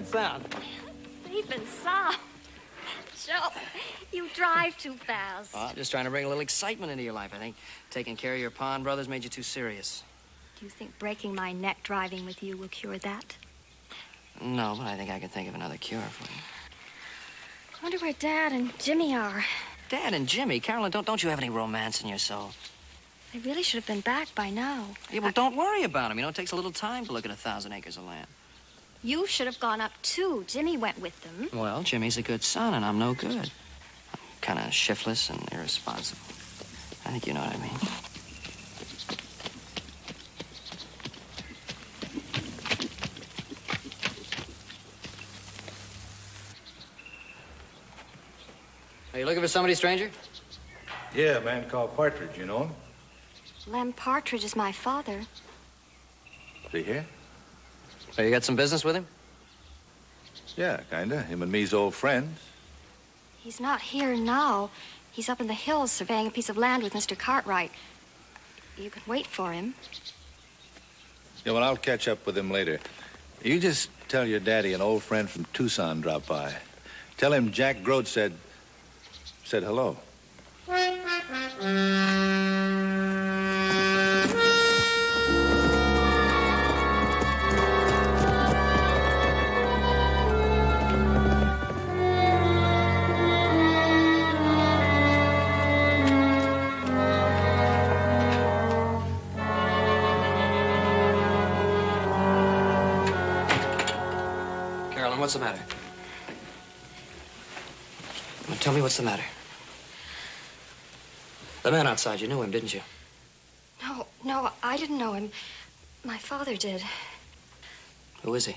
it sound? Safe and sound. Joe, you drive too fast. Well, I'm just trying to bring a little excitement into your life. I think taking care of your pawn brothers made you too serious. Do you think breaking my neck driving with you will cure that? No, but I think I can think of another cure for you. I wonder where Dad and Jimmy are. Dad and Jimmy? Carolyn, don't you have any romance in your soul? They really should have been back by now. Yeah, well, don't worry about them. You know, it takes a little time to look at 1,000 acres of land. You should have gone up, too. Jimmy went with them. Well, Jimmy's a good son, and I'm no good. I'm kind of shiftless and irresponsible. I think you know what I mean. Are you looking for somebody, stranger? Yeah, a man called Partridge, you know him? Lem Partridge is my father. Is he here? So you got some business with him? Yeah, kinda. Him and me's old friends. He's not here now. He's up in the hills surveying a piece of land with Mr. Cartwright. You can wait for him. Yeah, well, I'll catch up with him later. You just tell your daddy an old friend from Tucson dropped by. Tell him Jack Grote said hello. Carolyn, what's the matter? Well, tell me what's the matter. The man outside, you knew him, didn't you? No, I didn't know him. My father did. Who is he?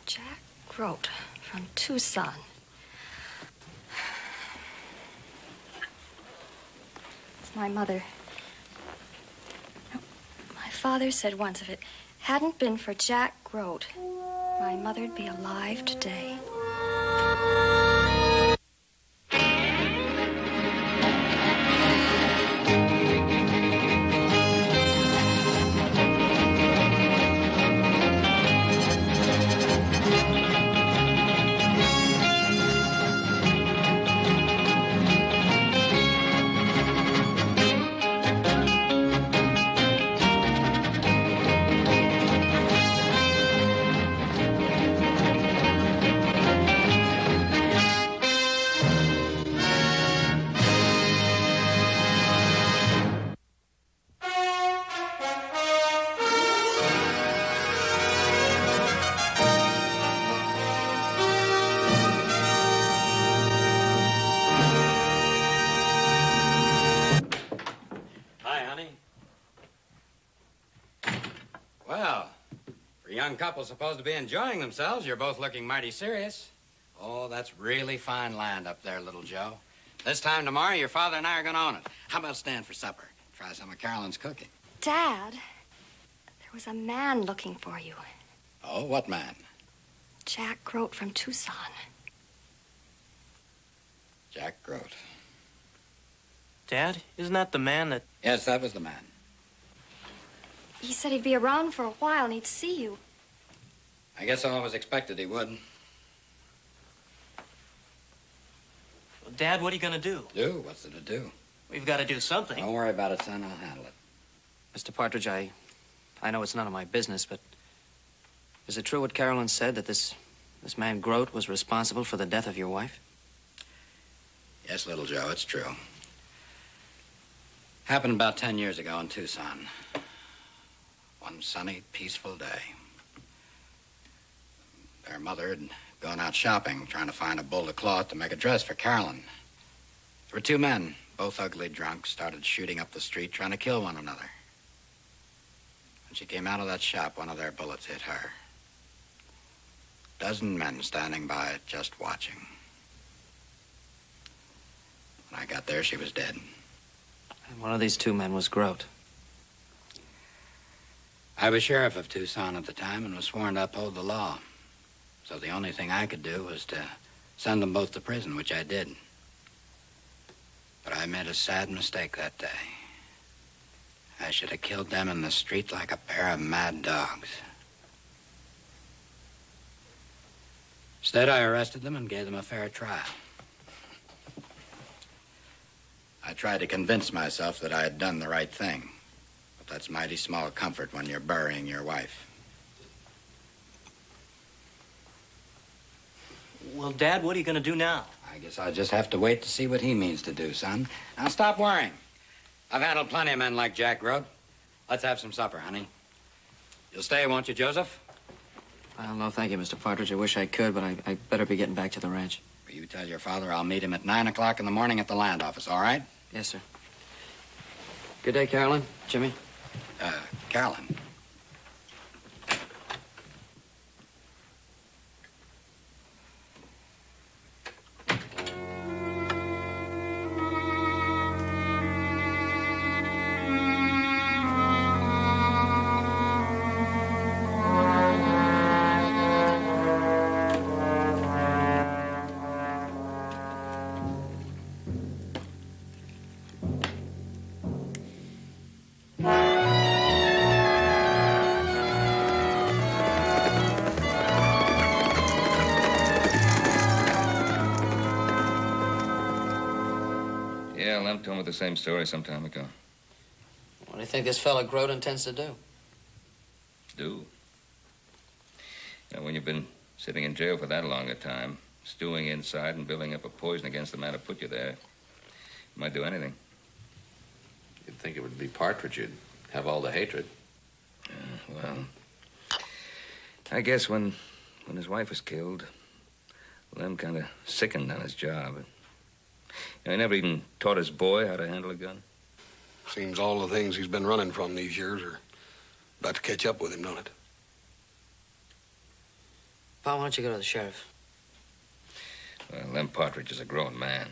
Jack Grote from Tucson. It's my mother. My father said once if it hadn't been for Jack Grote, my mother'd be alive today. Couple supposed to be enjoying themselves. You're both looking mighty serious. Oh, that's really fine land up there, little Joe. This time tomorrow, your father and I are going to own it. How about staying for supper? Try some of Carolyn's cooking. Dad, there was a man looking for you. Oh, what man? Jack Grote from Tucson. Jack Grote. Dad, isn't that the man that... Yes, that was the man. He said he'd be around for a while and he'd see you. I guess I always expected he would. Well, Dad, what are you going to do? Do? What's there to do? We've got to do something. Don't worry about it, son. I'll handle it. Mr. Partridge, I know it's none of my business, but is it true what Carolyn said, that this man Grote was responsible for the death of your wife? Yes, little Joe, it's true. Happened about 10 years ago in Tucson. One sunny, peaceful day. Their mother had gone out shopping, trying to find a bolt of cloth to make a dress for Carolyn. There were two men, both ugly drunk, started shooting up the street, trying to kill one another. When she came out of that shop, one of their bullets hit her. A dozen men standing by it, just watching. When I got there, she was dead. And one of these two men was Grote. I was sheriff of Tucson at the time and was sworn to uphold the law. So the only thing I could do was to send them both to prison, which I did. But I made a sad mistake that day. I should have killed them in the street like a pair of mad dogs. Instead, I arrested them and gave them a fair trial. I tried to convince myself that I had done the right thing. But that's mighty small comfort when you're burying your wife. Well, Dad, what are you going to do now? I guess I'll just have to wait to see what he means to do, son. Now, stop worrying. I've handled plenty of men like Jack Grote. Let's have some supper, honey. You'll stay, won't you, Joseph? Well, no, thank you, Mr. Partridge. I wish I could, but I better be getting back to the ranch. You tell your father I'll meet him at 9 o'clock in the morning at the land office, all right? Yes, sir. Good day, Carolyn. Jimmy. Carolyn. Yeah, Lem told me the same story some time ago. What do you think this fella Grote intends to do? Do? You know, when you've been sitting in jail for that long a time, stewing inside and building up a poison against the man who put you there, you might do anything. You'd think it would be Partridge. You'd have all the hatred. Well, I guess when his wife was killed, Lem kind of sickened on his job. You know, he never even taught his boy how to handle a gun. Seems all the things he's been running from these years are about to catch up with him, don't it? Pa, why don't you go to the sheriff? Well, Lem Partridge is a grown man.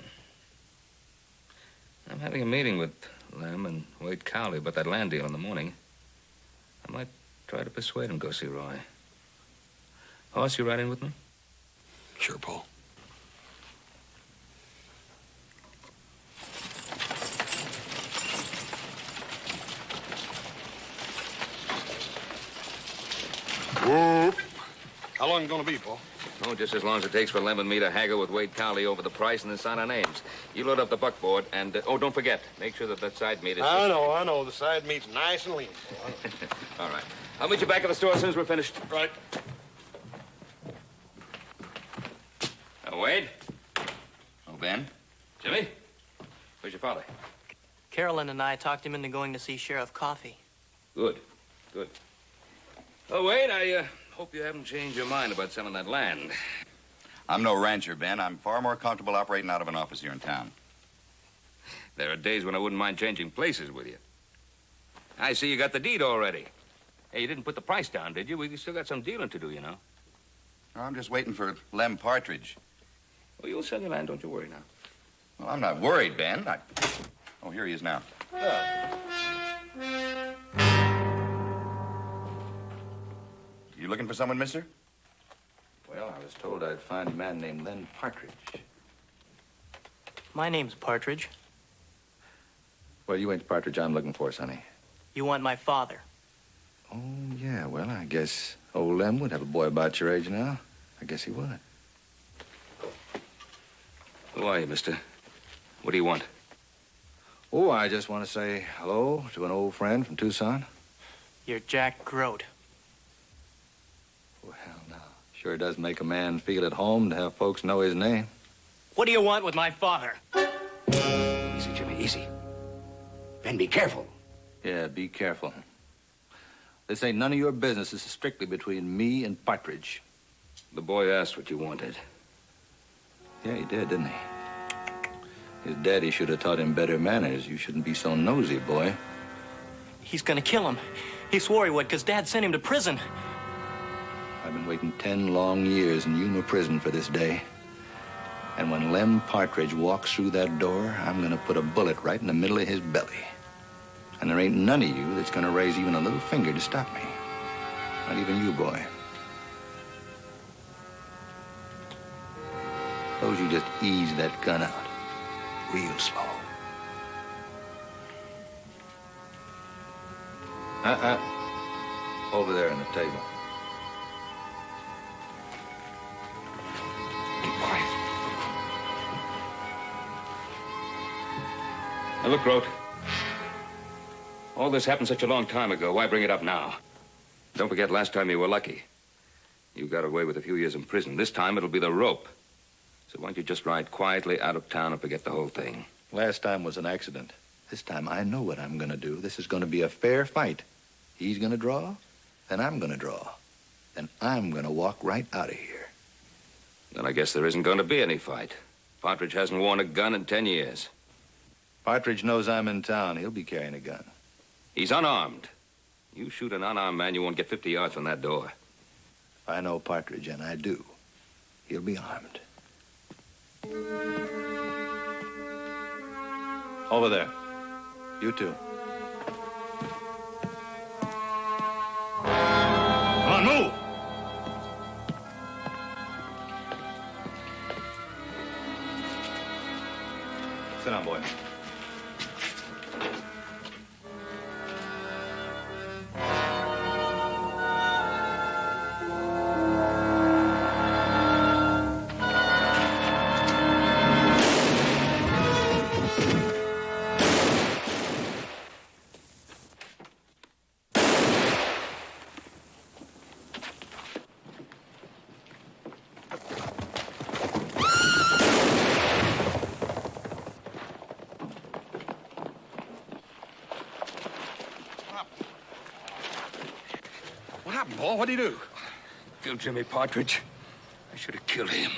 I'm having a meeting with Lem and Wade Cowley about that land deal in the morning. I might try to persuade him to go see Roy. Hoss, you ride in with me? Sure, Paul. Whoop. How long is it going to be, Paul? Oh, just as long as it takes for Lem and me to haggle with Wade Cowley over the price and then sign our names. You load up the buckboard and, oh, don't forget, make sure that side meat is... I know. The side meat's nice and lean. All right. I'll meet you back at the store as soon as we're finished. Right. Wade? Oh, Ben? Jimmy? Where's your father? Carolyn and I talked him into going to see Sheriff Coffey. Good. Oh, Wade, I hope you haven't changed your mind about selling that land. I'm no rancher, Ben. I'm far more comfortable operating out of an office here in town. There are days when I wouldn't mind changing places with you. I see you got the deed already. Hey, you didn't put the price down, did you? We still got some dealing to do, you know. Oh, I'm just waiting for Lem Partridge. Well, you'll sell your land, don't you worry now. Well, I'm not worried, Ben. Oh, here he is now. You looking for someone, mister? Well, I was told I'd find a man named Len Partridge. My name's Partridge. Well, you ain't the Partridge I'm looking for, Sonny. You want my father. Oh, yeah. Well, I guess old Lem would have a boy about your age now. I guess he would. Who are you, mister? What do you want? Oh, I just want to say hello to an old friend from Tucson. You're Jack Grote. Well, now, sure does make a man feel at home to have folks know his name. What do you want with my father? Easy, Jimmy, easy. Ben, be careful. Yeah, be careful. This ain't none of your business. This is strictly between me and Partridge. The boy asked what you wanted. Yeah, he did, didn't he? His daddy should have taught him better manners. You shouldn't be so nosy, boy. He's gonna kill him. He swore he would, because Dad sent him to prison. I've been waiting 10 long years in Yuma prison for this day. And when Lem Partridge walks through that door, I'm gonna put a bullet right in the middle of his belly. And there ain't none of you that's gonna raise even a little finger to stop me. Not even you, boy. Suppose you just ease that gun out real slow. Over there on the table. Now, look, Grote. All this happened such a long time ago. Why bring it up now? Don't forget, last time you were lucky. You got away with a few years in prison. This time it'll be the rope. So why don't you just ride quietly out of town and forget the whole thing? Last time was an accident. This time I know what I'm going to do. This is going to be a fair fight. He's going to draw, then I'm going to draw. Then I'm going to walk right out of here. Then I guess there isn't going to be any fight. Partridge hasn't worn a gun in 10 years. Partridge knows I'm in town. He'll be carrying a gun. He's unarmed. You shoot an unarmed man, you won't get 50 yards from that door. If I know Partridge, and I do, he'll be armed. Over there. You too. Come on, move! Sit down, boy. What happened, Paul? What'd he do? Killed Jimmy Partridge. I should have killed him.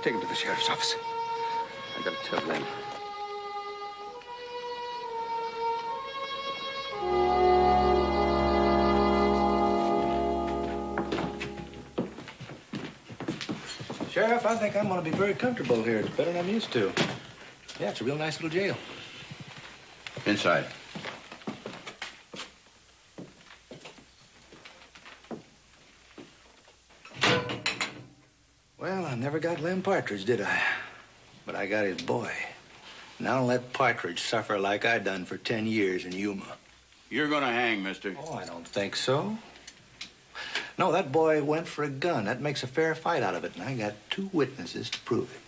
Take him to the sheriff's office. I gotta tell them. Sheriff, I think I'm going to be very comfortable here. It's better than I'm used to. Yeah, it's a real nice little jail. Inside. Well, I never got Lem Partridge, did I? But I got his boy. Now don't let Partridge suffer like I done for 10 years in Yuma. You're gonna hang, mister. Oh, I don't think so. No, that boy went for a gun. That makes a fair fight out of it, and I got 2 witnesses to prove it.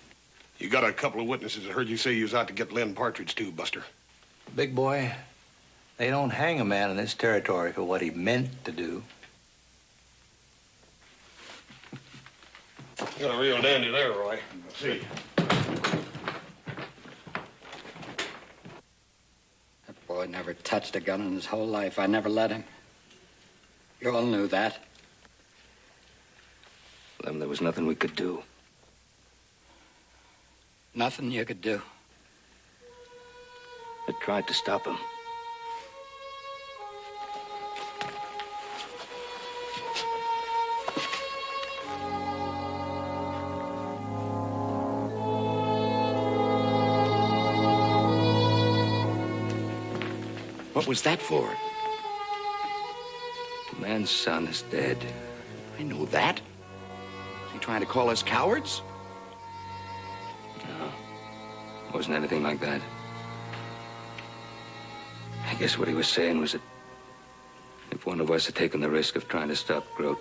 You got a couple of witnesses that heard you say you was out to get Lynn Partridge, too, Buster. Big boy, they don't hang a man in this territory for what he meant to do. You got a real dandy there, Roy. Let's see. That boy never touched a gun in his whole life. I never let him. You all knew that. Lem, there was nothing we could do. Nothing you could do. I tried to stop him. What was that for? The man's son is dead. I know that. Is he trying to call us cowards? No. Wasn't anything like that. I guess what he was saying was that if one of us had taken the risk of trying to stop Grote,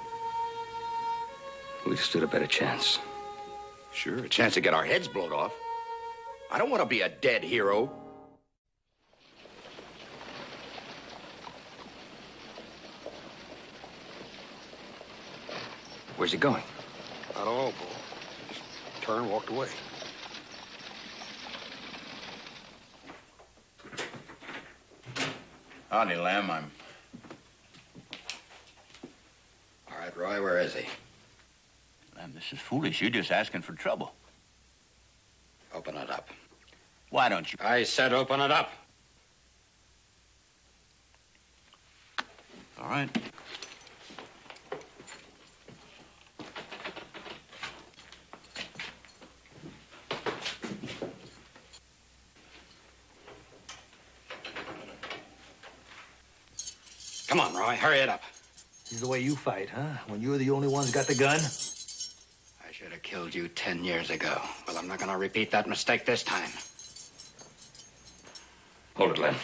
we'd have stood a better chance. Sure, a chance to get our heads blown off. I don't want to be a dead hero. Where's he going? I don't know, Paul. Just turned, walked away. Howdy, Lem. I'm... All right, Roy, where is he? Lem, this is foolish. You're just asking for trouble. Open it up. Why don't you? I said open it up. All right. Come on, Roy, hurry it up. This is the way you fight, huh? When you're the only one's got the gun? I should have killed you 10 years ago. Well, I'm not going to repeat that mistake this time. Hold it, Lem.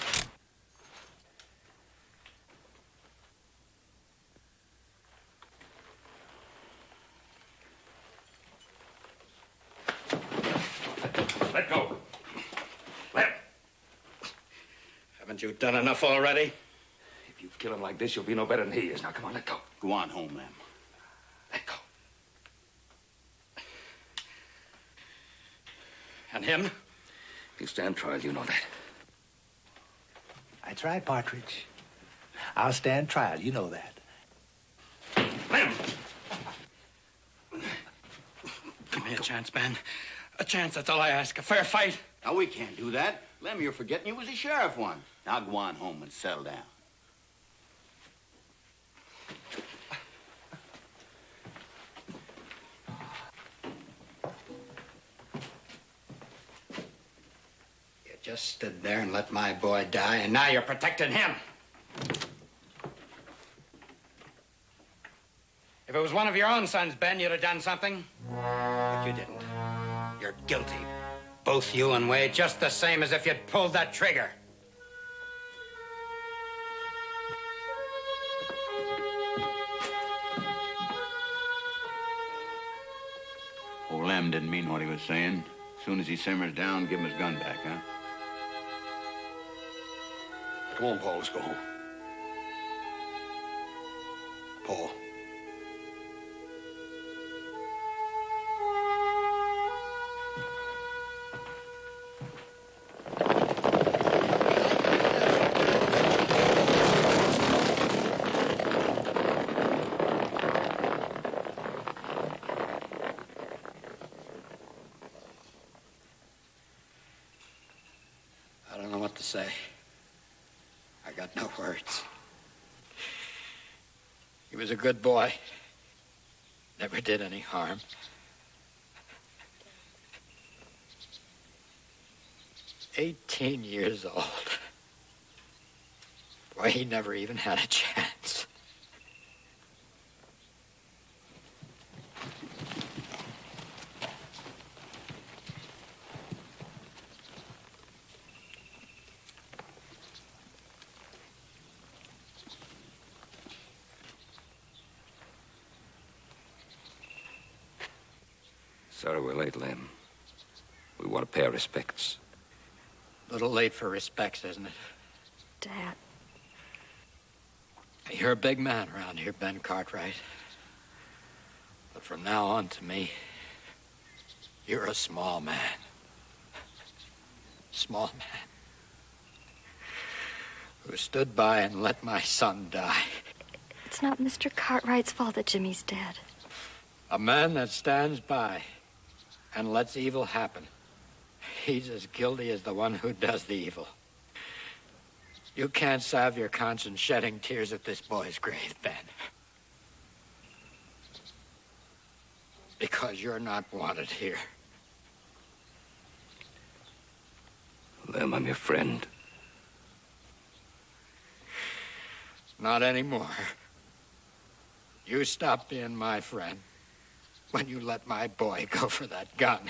Let go. Lem. Haven't you done enough already? If you kill him like this, you'll be no better than he is. Now, come on, let go. Go on home, Lem. Let go. And him? You stand trial, you know that. That's right, Partridge. I'll stand trial, you know that. Lem! Give me a chance, Ben. A chance, that's all I ask. A fair fight. Now, we can't do that. Lem, you're forgetting you was a sheriff once. Now, go on home and settle down. You just stood there and let my boy die, and now you're protecting him. If it was one of your own sons, Ben, you'd have done something. But you didn't. You're guilty. Both you and Wade, just the same as if you'd pulled that trigger. Old Lem didn't mean what he was saying. As soon as he simmers down, give him his gun back, huh? Come on, Paul, let's go home. Paul. I don't know what to say. I got no words. He was a good boy. Never did any harm. 18 years old. Boy, he never even had a chance. Sorry we're late, Lem. We want to pay our respects. A little late for respects, isn't it? Dad. You're a big man around here, Ben Cartwright. But from now on, to me, you're a small man. Small man. Who stood by and let my son die. It's not Mr. Cartwright's fault that Jimmy's dead. A man that stands by and lets evil happen. He's as guilty as the one who does the evil. You can't salve your conscience shedding tears at this boy's grave, Ben. Because you're not wanted here. Lem, I'm your friend. Not anymore. You stopped being my friend when you let my boy go for that gun.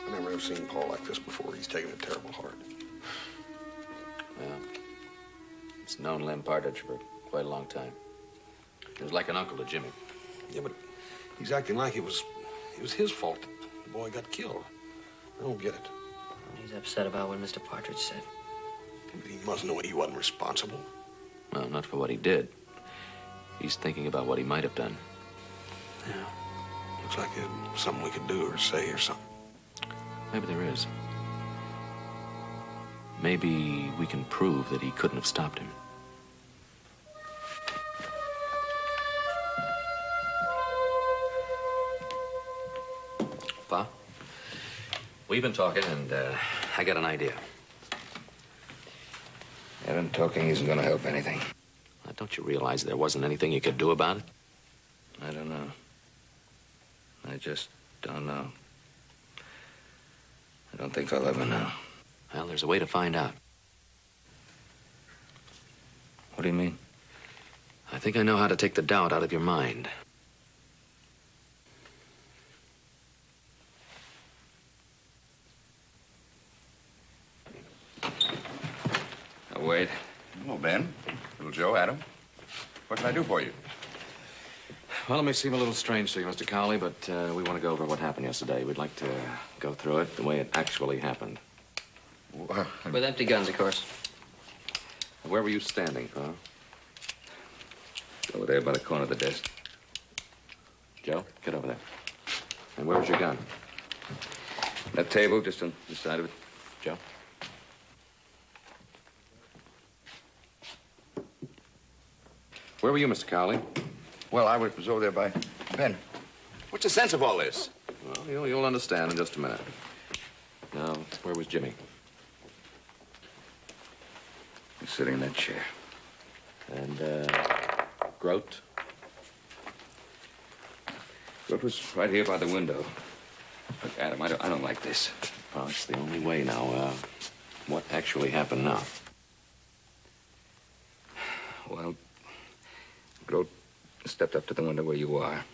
I never have seen Paul like this before. He's taken it terrible hard. Well, it's known Lem Partridge for quite a long time. He was like an uncle to Jimmy. Yeah, but he's acting like it was his fault that the boy got killed. I don't get it. He's upset about what Mr. Partridge said. But he must know he wasn't responsible. Well, not for what he did. He's thinking about what he might have done. Yeah. Looks like there's something we could do or say or something. Maybe there is. Maybe we can prove that he couldn't have stopped him. Pa, we've been talking, and I got an idea. Aaron talking isn't going to help anything. Don't you realize there wasn't anything you could do about it? I don't know. I just don't know. I don't think I'll ever know. Well, there's a way to find out. What do you mean? I think I know how to take the doubt out of your mind. Wade. Hello, Ben. Little Joe, Adam. What can I do for you? Well, it may seem a little strange to you, Mr. Cowley, but we want to go over what happened yesterday. We'd like to go through it the way it actually happened. With empty guns, of course. Where were you standing, Pa? Over there by the corner of the desk. Joe, get over there. And where was your gun? That table, just on the side of it. Joe? Where were you, Mr. Cowley? Well, I was over there by Ben. What's the sense of all this? Well, you'll understand in just a minute. Now, where was Jimmy? He's sitting in that chair. And, Grote? Grote was right here by the window. Look, Adam, I don't like this. Oh, it's the only way now. What actually happened now? Well, Grote stepped up to the window where you are,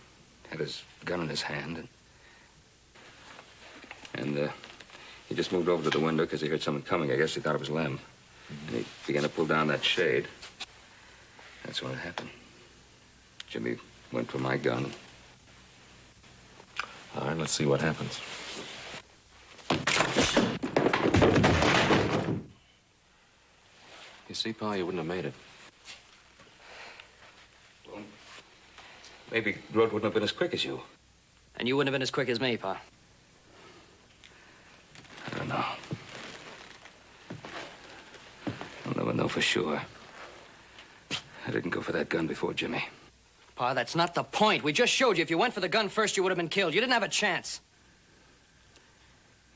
had his gun in his hand, and he just moved over to the window because he heard someone coming. I guess he thought it was Lem. And he began to pull down that shade. That's when it happened. Jimmy went for my gun. All right, let's see what happens. You see, Pa, you wouldn't have made it. Well, maybe Grote wouldn't have been as quick as you. And you wouldn't have been as quick as me, Pa. I don't know. I'll never know for sure. I didn't go for that gun before Jimmy. Pa, that's not the point. We just showed you if you went for the gun first, you would have been killed. You didn't have a chance.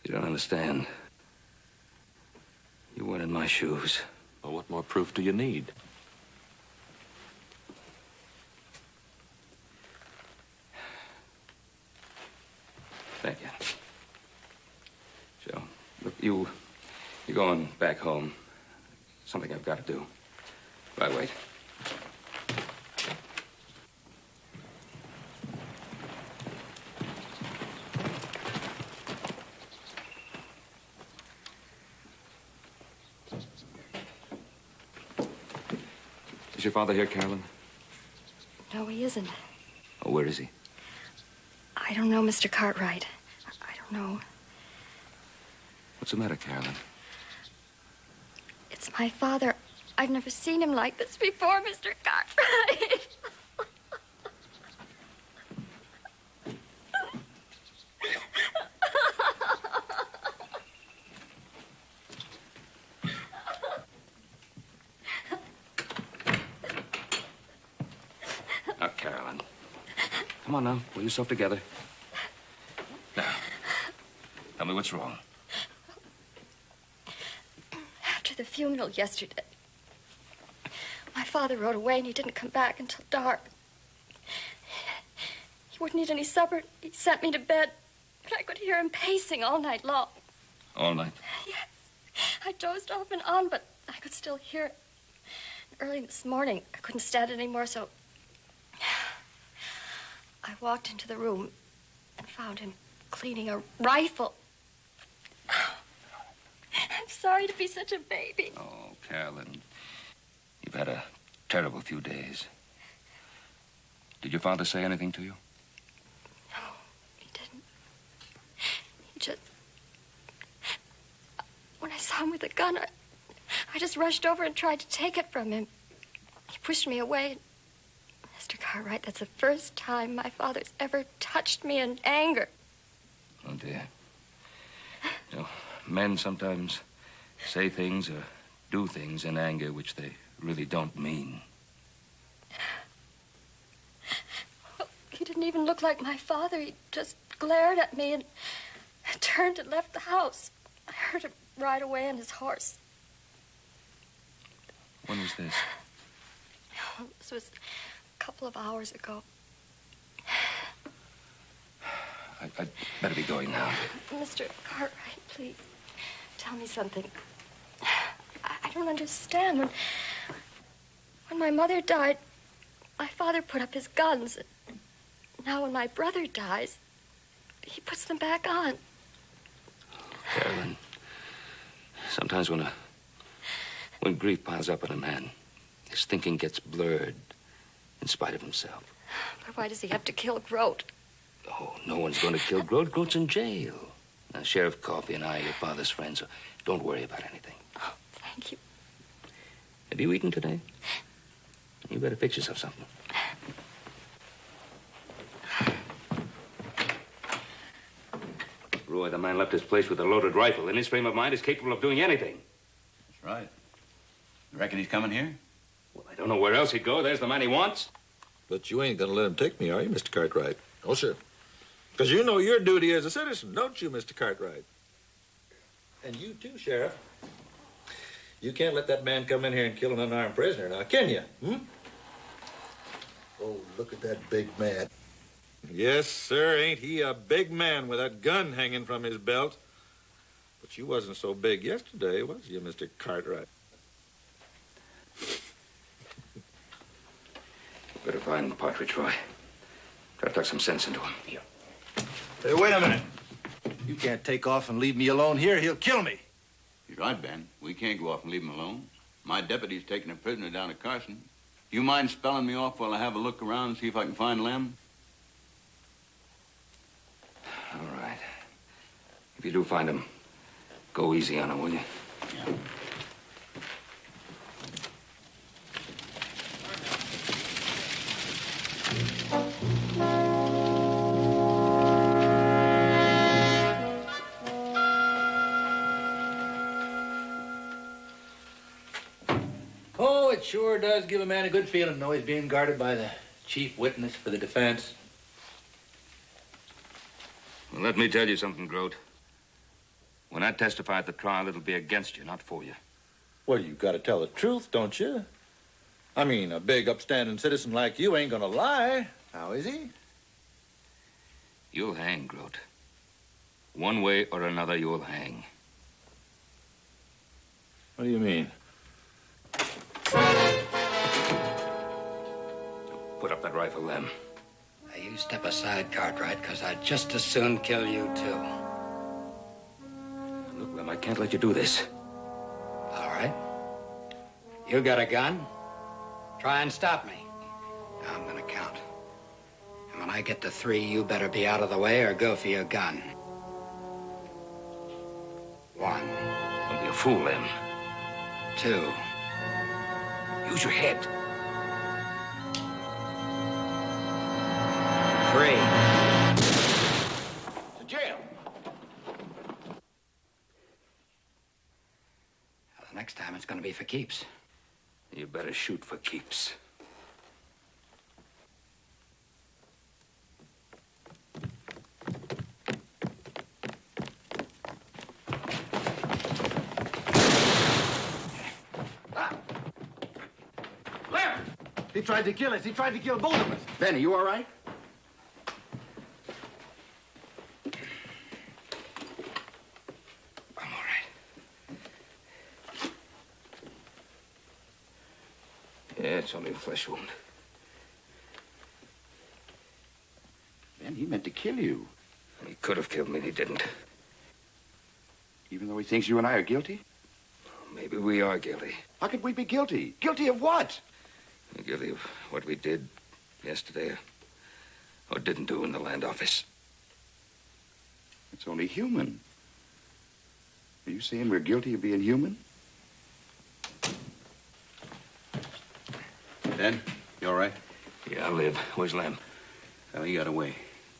You don't understand. You weren't in my shoes. Well, what more proof do you need? Thank you. Joe, look, you're going back home. Something I've got to do. Right, wait. Is your father here, Carolyn? No, he isn't. Oh, where is he? I don't know, Mr. Cartwright. I don't know. What's the matter, Carolyn? It's my father. I've never seen him like this before, Mr. Cartwright. Now, Carolyn. Come on now. Pull yourself together. Now, tell me what's wrong. After the funeral yesterday, my father rode away and he didn't come back until dark. He wouldn't eat any supper. He sent me to bed, but I could hear him pacing all night long. All night? Yes. I dozed off and on, but I could still hear it. Early this morning, I couldn't stand it anymore, so I walked into the room and found him cleaning a rifle. I'm sorry to be such a baby. Oh, Carolyn. You've had a terrible few days. Did your father say anything to you? No, he didn't. He just... When I saw him with a gun, I just rushed over and tried to take it from him. He pushed me away. Mr. Cartwright, that's the first time my father's ever touched me in anger. Oh, dear. You know, men sometimes say things or do things in anger which they really don't mean. Well, he didn't even look like my father. He just glared at me and turned and left the house. I heard him ride away on his horse. When was this? Oh, this was a couple of hours ago. I'd better be going now. Mr. Cartwright, please, tell me something. I don't understand. When my mother died, my father put up his guns. Now when my brother dies, he puts them back on. Carolyn, sometimes when When grief piles up on a man, his thinking gets blurred in spite of himself. But why does he have to kill Grote? Oh, no one's going to kill Grote. Grote's in jail. Now, Sheriff Coffey and I are your father's friends, so don't worry about anything. Oh, thank you. Have you eaten today? You better fix yourself something. Roy, the man left his place with a loaded rifle. In his frame of mind, is capable of doing anything. That's right. You reckon he's coming here? Well, I don't know where else he'd go. There's the man he wants. But you ain't gonna let him take me, are you, Mr. Cartwright? No, sir. Because you know your duty as a citizen, don't you, Mr. Cartwright? And you too, Sheriff. You can't let that man come in here and kill an unarmed prisoner now, can you? Oh, look at that big man. Yes, sir, ain't he a big man with that gun hanging from his belt? But you wasn't so big yesterday, was you, Mr. Cartwright? Better find Partridge, Roy. Try to talk some sense into him. Here. Hey, wait a minute. You can't take off and leave me alone here. He'll kill me. You're right, Ben. We can't go off and leave him alone. My deputy's taking a prisoner down at Carson. You mind spelling me off while I have a look around and see if I can find Lem? All right. If you do find him, go easy on him, will you? Yeah. Oh, it sure does give a man a good feeling to know he's being guarded by the chief witness for the defense. Well, let me tell you something, Grote. When I testify at the trial, it'll be against you, not for you. Well, you got to tell the truth, don't you? I mean, a big, upstanding citizen like you ain't gonna lie. How is he? You'll hang, Grote. One way or another, you'll hang. What do you mean? Put up that rifle, Lem. Now, you step aside, Cartwright, because I'd just as soon kill you, too. Look, Lem, I can't let you do this. All right. You got a gun? Try and stop me. Now I'm gonna count. And when I get to 3, you better be out of the way or go for your gun. 1. Don't be a fool, Lem. 2. Use your head. 3. To jail. Now, the next time it's gonna be for keeps. You better shoot for keeps. He tried to kill us. He tried to kill both of us. Ben, are you all right? I'm all right. Yeah, it's only a flesh wound. Ben, he meant to kill you. He could have killed me, and he didn't. Even though he thinks you and I are guilty? Maybe we are guilty. How could we be guilty? Guilty of what? We're guilty of what we did yesterday or didn't do in the land office. It's only human. Are you saying we're guilty of being human? Ben, you all right? Yeah, I'll live. Where's Lem? Well, he got away.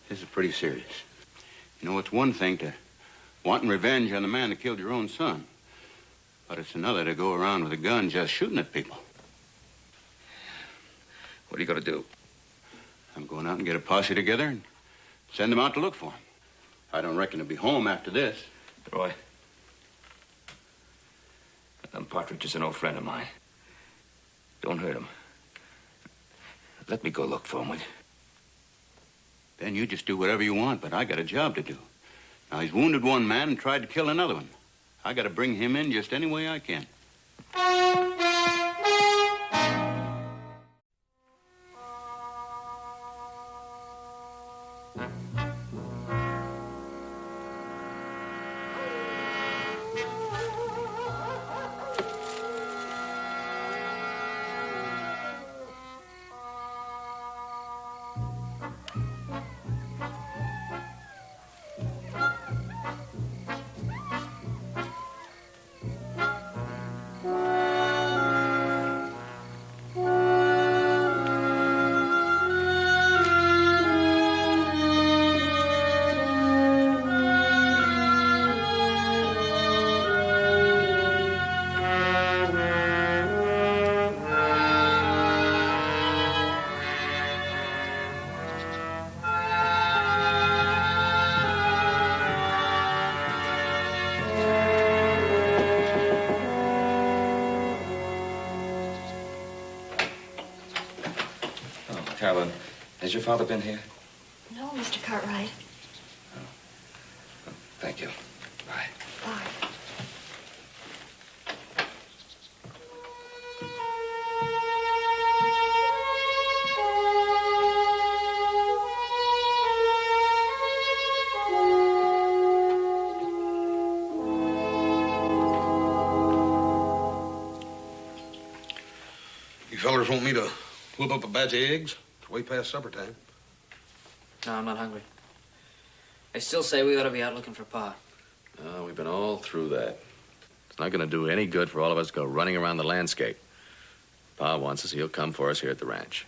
This is pretty serious. You know, it's one thing to wanting revenge on the man that killed your own son. But it's another to go around with a gun just shooting at people. What are you going to do? I'm going out and get a posse together and send them out to look for him. I don't reckon he'll be home after this. Roy, Partridge is an old friend of mine. Don't hurt him. Let me go look for him, will you? Ben, you just do whatever you want, but I got a job to do. Now, he's wounded one man and tried to kill another one. I got to bring him in just any way I can. Carolyn, has your father been here? No, Mr. Cartwright. Thank you. Bye. Bye. You fellers want me to whip up a batch of eggs? It's way past supper time. No, I'm not hungry. I still say we ought to be out looking for Pa. We've been all through that. It's not going to do any good for all of us to go running around the landscape. Pa wants us, he'll come for us here at the ranch.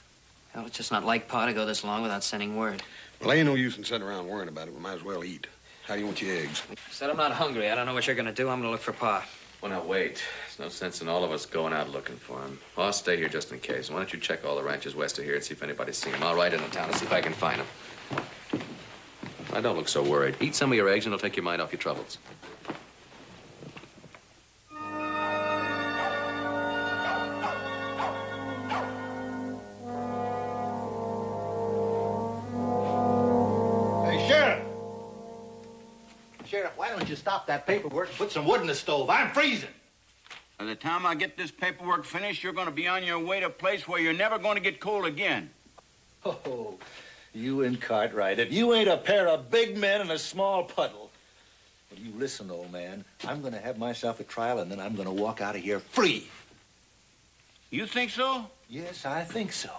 Well, it's just not like Pa to go this long without sending word. Well, ain't no use in sitting around worrying about it. We might as well eat. How do you want your eggs? I said I'm not hungry. I don't know what you're going to do. I'm going to look for Pa. Well, now, wait. There's no sense in all of us going out looking for him. I'll stay here just in case. Why don't you check all the ranches west of here and see if anybody's seen him? I'll ride into town and see if I can find him. Now, don't look so worried. Eat some of your eggs and it'll take your mind off your troubles. Hey, Sheriff! Sheriff, why don't you stop that paperwork and put some wood in the stove? I'm freezing. By the time I get this paperwork finished, you're going to be on your way to a place where you're never going to get cold again. Oh, you and Cartwright, if you ain't a pair of big men in a small puddle. Well, you listen, old man. I'm going to have myself a trial, and then I'm going to walk out of here free. You think so? Yes, I think so.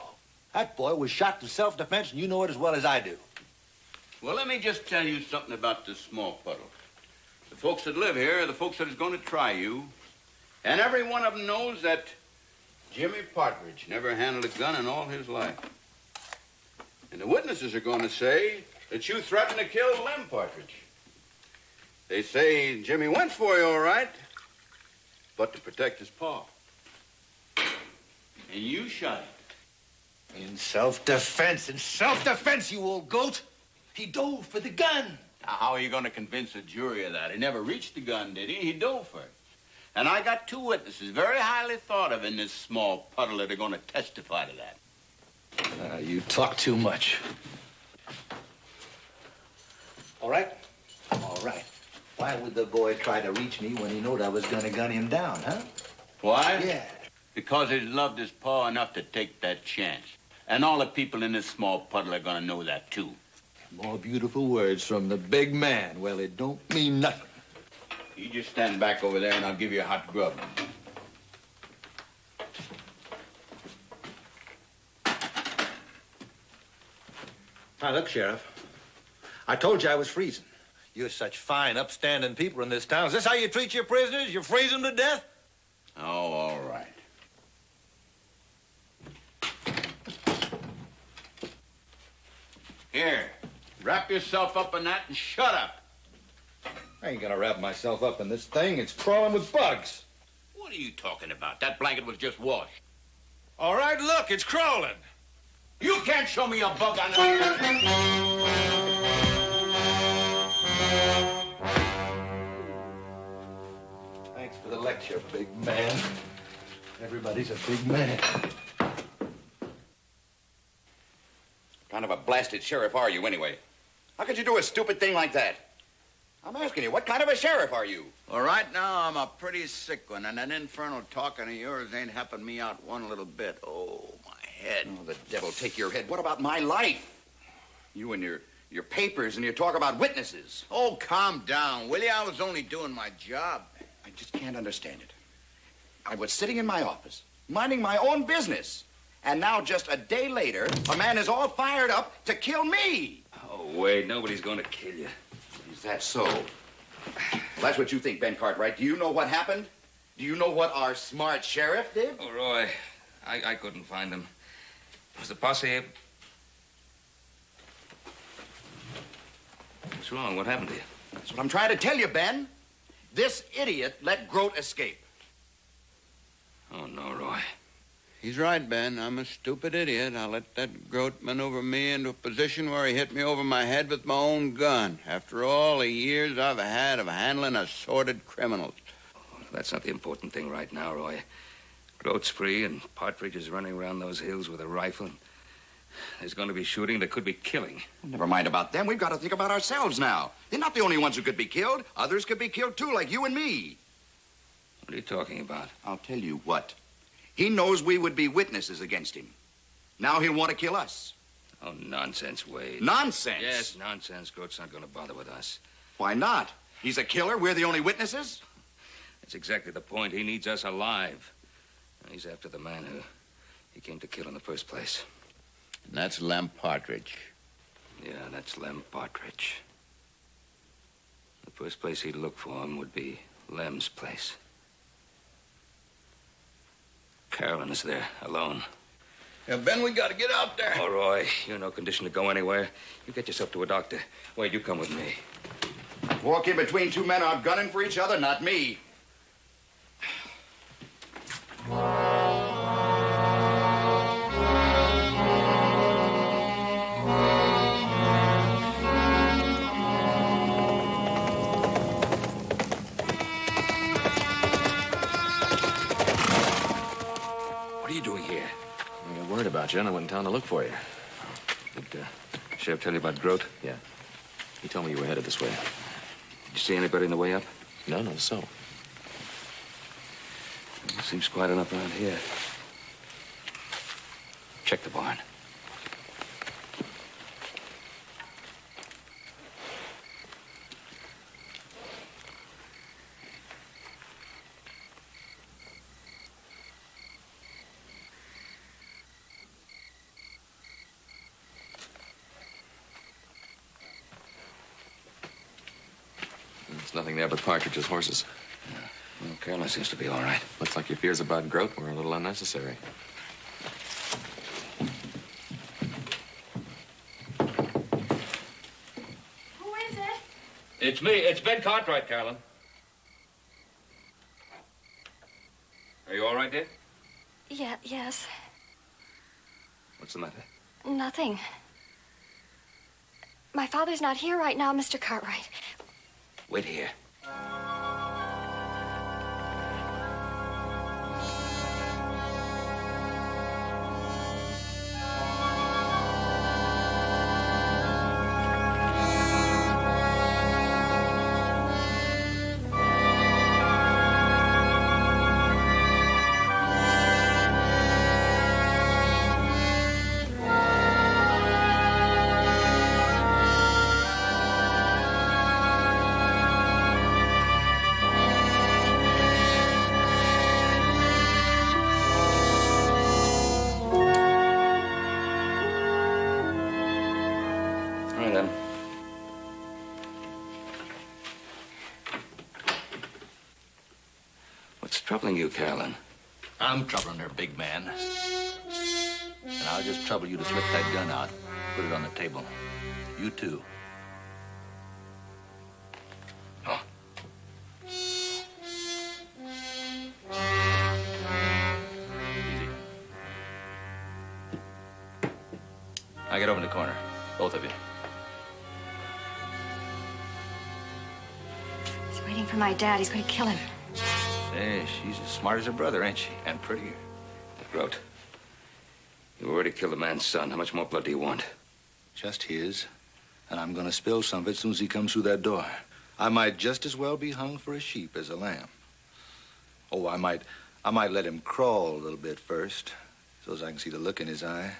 That boy was shot in self-defense, and you know it as well as I do. Well, let me just tell you something about this small puddle. The folks that live here are the folks that is going to try you. And every one of them knows that Jimmy Partridge never handled a gun in all his life. And the witnesses are going to say that you threatened to kill Lem Partridge. They say Jimmy went for you, all right, but to protect his paw. And you shot him. In self-defense, you old goat. He dove for the gun. Now, how are you going to convince a jury of that? He never reached the gun, did he? He dove for it. And I got two witnesses, very highly thought of in this small puddle, that are going to testify to that. You talk too much. All right? All right. Why would the boy try to reach me when he knowed I was going to gun him down, huh? Why? Yeah. Because he loved his paw enough to take that chance. And all the people in this small puddle are going to know that, too. More beautiful words from the big man. Well, it don't mean nothing. You just stand back over there and I'll give you a hot grub. Now, look, Sheriff. I told you I was freezing. You're such fine, upstanding people in this town. Is this how you treat your prisoners? You freeze them to death? Oh, all right. Here, wrap yourself up in that and shut up. I ain't gonna wrap myself up in this thing. It's crawling with bugs. What are you talking about? That blanket was just washed. All right, look, it's crawling. You can't show me a bug on that. Thanks for the lecture, big man. Everybody's a big man. What kind of a blasted sheriff are you, anyway? How could you do a stupid thing like that? I'm asking you, what kind of a sheriff are you? Well, right now, I'm a pretty sick one, and that infernal talking of yours ain't helping me out one little bit. Oh, my head. Oh, the devil take your head. What about my life? You and your papers and your talk about witnesses. Oh, calm down, will you? I was only doing my job. I just can't understand it. I was sitting in my office, minding my own business. And now, just a day later, a man is all fired up to kill me. Oh, wait, nobody's going to kill you. Is that so? Well, that's what you think, Ben Cartwright. Do you know what happened? Do you know what our smart sheriff did? Oh, Roy, I couldn't find him. Was the posse able... What's wrong? What happened to you? That's what I'm trying to tell you, Ben. This idiot let Grote escape. Oh, no, Roy. He's right, Ben. I'm a stupid idiot. I let that Grote maneuver me into a position where he hit me over my head with my own gun. After all the years I've had of handling assorted criminals. Oh, that's not the important thing right now, Roy. Grote's free, and Partridge is running around those hills with a rifle. There's going to be shooting. There could be killing. Never mind about them. We've got to think about ourselves now. They're not the only ones who could be killed. Others could be killed, too, like you and me. What are you talking about? I'll tell you what. He knows we would be witnesses against him. Now he'll want to kill us. Oh, nonsense, Wade. Nonsense? Yes, nonsense. Groot's not going to bother with us. Why not? He's a killer. We're the only witnesses. That's exactly the point. He needs us alive. And he's after the man who he came to kill in the first place. And that's Lem Partridge. Yeah, that's Lem Partridge. The first place he'd look for him would be Lem's place. Carolyn is there, alone. Yeah, Ben, we got to get out there. Oh, Roy, you're in no condition to go anywhere. You get yourself to a doctor. Wade, you come with me. Walk in between two men out gunning for each other, not me. What are you doing here? I got worried about you, and I went in town to look for you. Did Sheriff tell you about Groot? Yeah. He told me you were headed this way. Did you see anybody on the way up? No, not so. Seems quiet enough around here. Check the barn. There's nothing there but Partridge's horses. Well, Carolyn seems to be all right. Looks like your fears about Groot were a little unnecessary. Who is it? It's me. It's Ben Cartwright, Carolyn. Are you all right, dear? Yeah, yes. What's the matter? Nothing. My father's not here right now, Mr. Cartwright. Wait here. What's troubling you, Carolyn? I'm troubling her, big man. And I'll just trouble you to slip that gun out, put it on the table. You too. Oh. Easy. Now get over in the corner, both of you. He's waiting for my dad. He's going to kill him. Say, she's as smart as her brother, ain't she? And prettier. Groot, you already killed the man's son. How much more blood do you want? Just his. And I'm gonna spill some of it as soon as he comes through that door. I might just as well be hung for a sheep as a lamb. Oh, I might let him crawl a little bit first, so as I can see the look in his eye.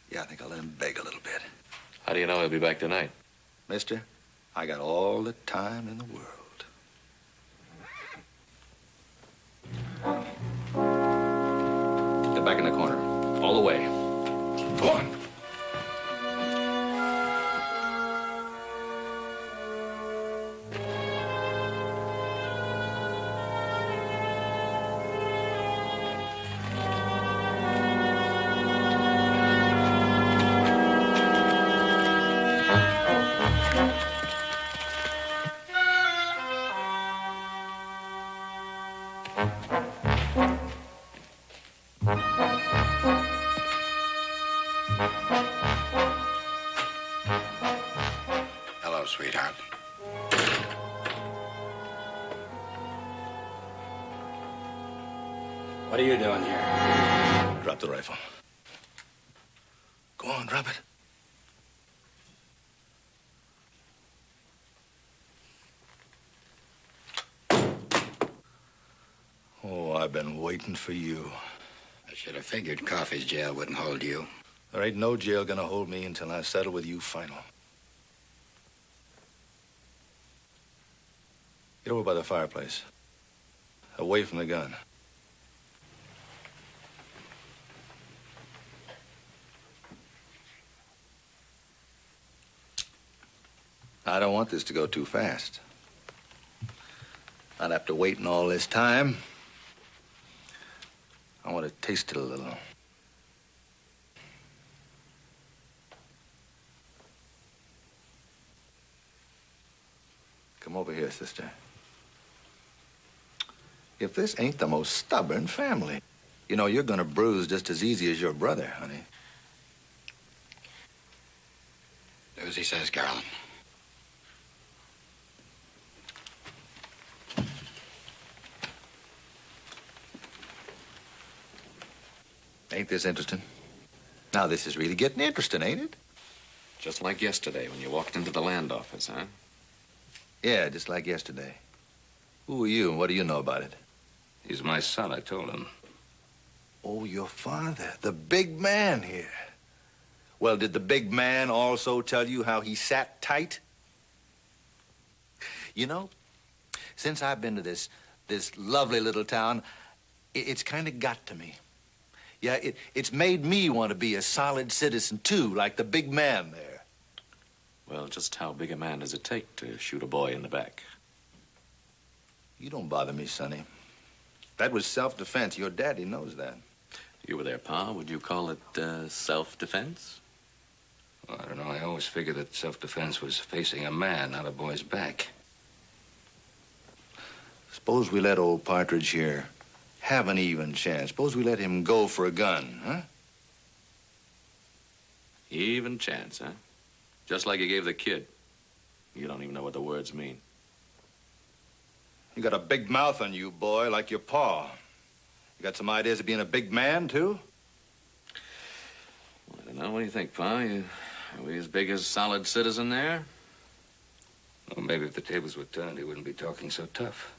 Yeah, I think I'll let him beg a little bit. How do you know he'll be back tonight? Mister, I got all the time in the world. Get back in the corner. All the way. Go on. Hello, sweetheart. What are you doing here? Drop the rifle. Go on, drop it. Oh, I've been waiting for you. I should have figured Coffey's jail wouldn't hold you. There ain't no jail gonna hold me until I settle with you final. Get over by the fireplace. Away from the gun. I don't want this to go too fast. Not after waiting all this time. I want to taste it a little. Come over here, sister. If this ain't the most stubborn family, you know, you're gonna bruise just as easy as your brother, honey. Do as he says, Carolyn. Ain't this interesting? Now, this is really getting interesting, ain't it? Just like yesterday when you walked into the land office, huh? Yeah, just like yesterday. Who are you and what do you know about it? He's my son, I told him. Oh, your father, the big man here. Well, did the big man also tell you how he sat tight? You know, since I've been to this lovely little town, it's kind of got to me. Yeah, it's made me want to be a solid citizen, too, like the big man there. Well, just how big a man does it take to shoot a boy in the back? You don't bother me, Sonny. That was self-defense. Your daddy knows that. You were there, Pa. Would you call it self-defense? Well, I don't know. I always figured that self-defense was facing a man, not a boy's back. Suppose we let old Partridge here have an even chance. Suppose we let him go for a gun, huh? Even chance, huh? Just like you gave the kid. You don't even know what the words mean. You got a big mouth on you, boy, like your pa. You got some ideas of being a big man, too? Well, I don't know. What do you think, Pa? Are we as big as solid citizen there? Well, maybe if the tables were turned, he wouldn't be talking so tough.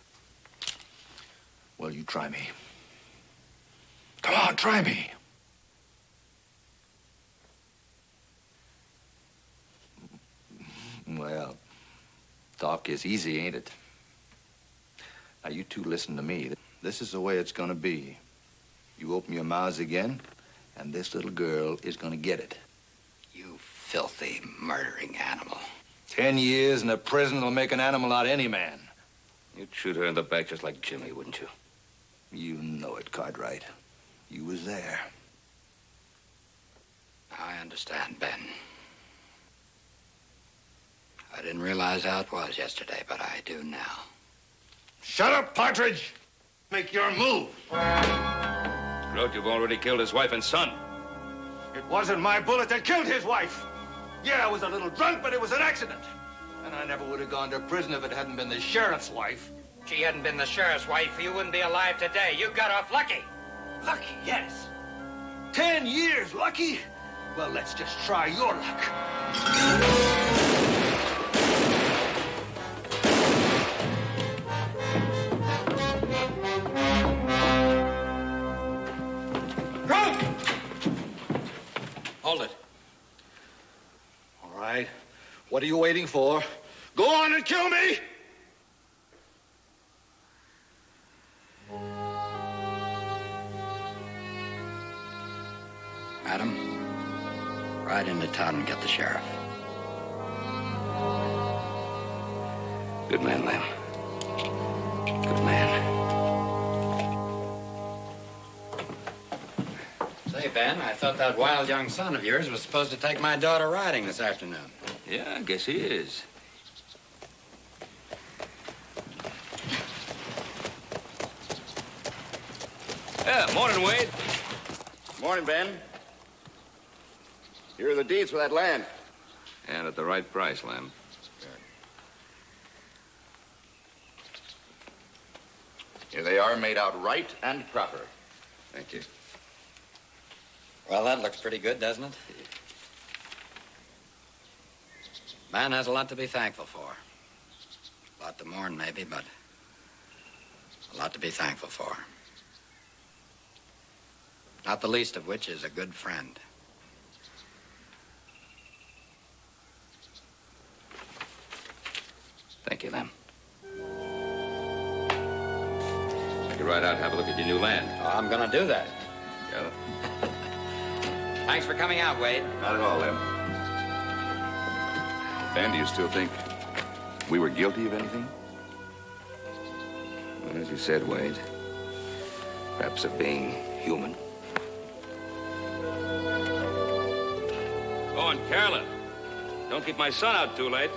Well, you try me. Come on, try me. Well, talk is easy, ain't it? Now, you two listen to me. This is the way it's gonna be. You open your mouths again, and this little girl is gonna get it. You filthy, murdering animal. 10 years in a prison will make an animal out of any man. You'd shoot her in the back just like Jimmy, wouldn't you? You know it, Cartwright. You was there. I understand, Ben. I didn't realize how it was yesterday, but I do now. Shut up, Partridge! Make your move. Grote, you've already killed his wife and son. It wasn't my bullet that killed his wife. Yeah, I was a little drunk, but it was an accident. And I never would have gone to prison if it hadn't been the sheriff's wife. She hadn't been the sheriff's wife, you wouldn't be alive today. You got off lucky. Lucky, yes. 10 years lucky? Well, let's just try your luck. Hold it. All right. What are you waiting for? Go on and kill me! Madam, ride into town and get the sheriff. Good man, Lem. Good man. Say, Ben, I thought that wild young son of yours was supposed to take my daughter riding this afternoon. Yeah, I guess he is. Yeah, morning, Wade. Morning, Ben. Here are the deeds for that land. And at the right price, Lem. Here they are, made out right and proper. Thank you. Well, that looks pretty good, doesn't it? Man has a lot to be thankful for. A lot to mourn, maybe, but a lot to be thankful for. Not the least of which is a good friend. Thank you, Lem. Take a ride out and have a look at your new land. Oh, I'm gonna do that. Yeah. Thanks for coming out, Wade. Not at all, Lem. Dan, do you still think we were guilty of anything? Well, as you said, Wade, perhaps of being human. Oh, and Carolyn, don't keep my son out too late.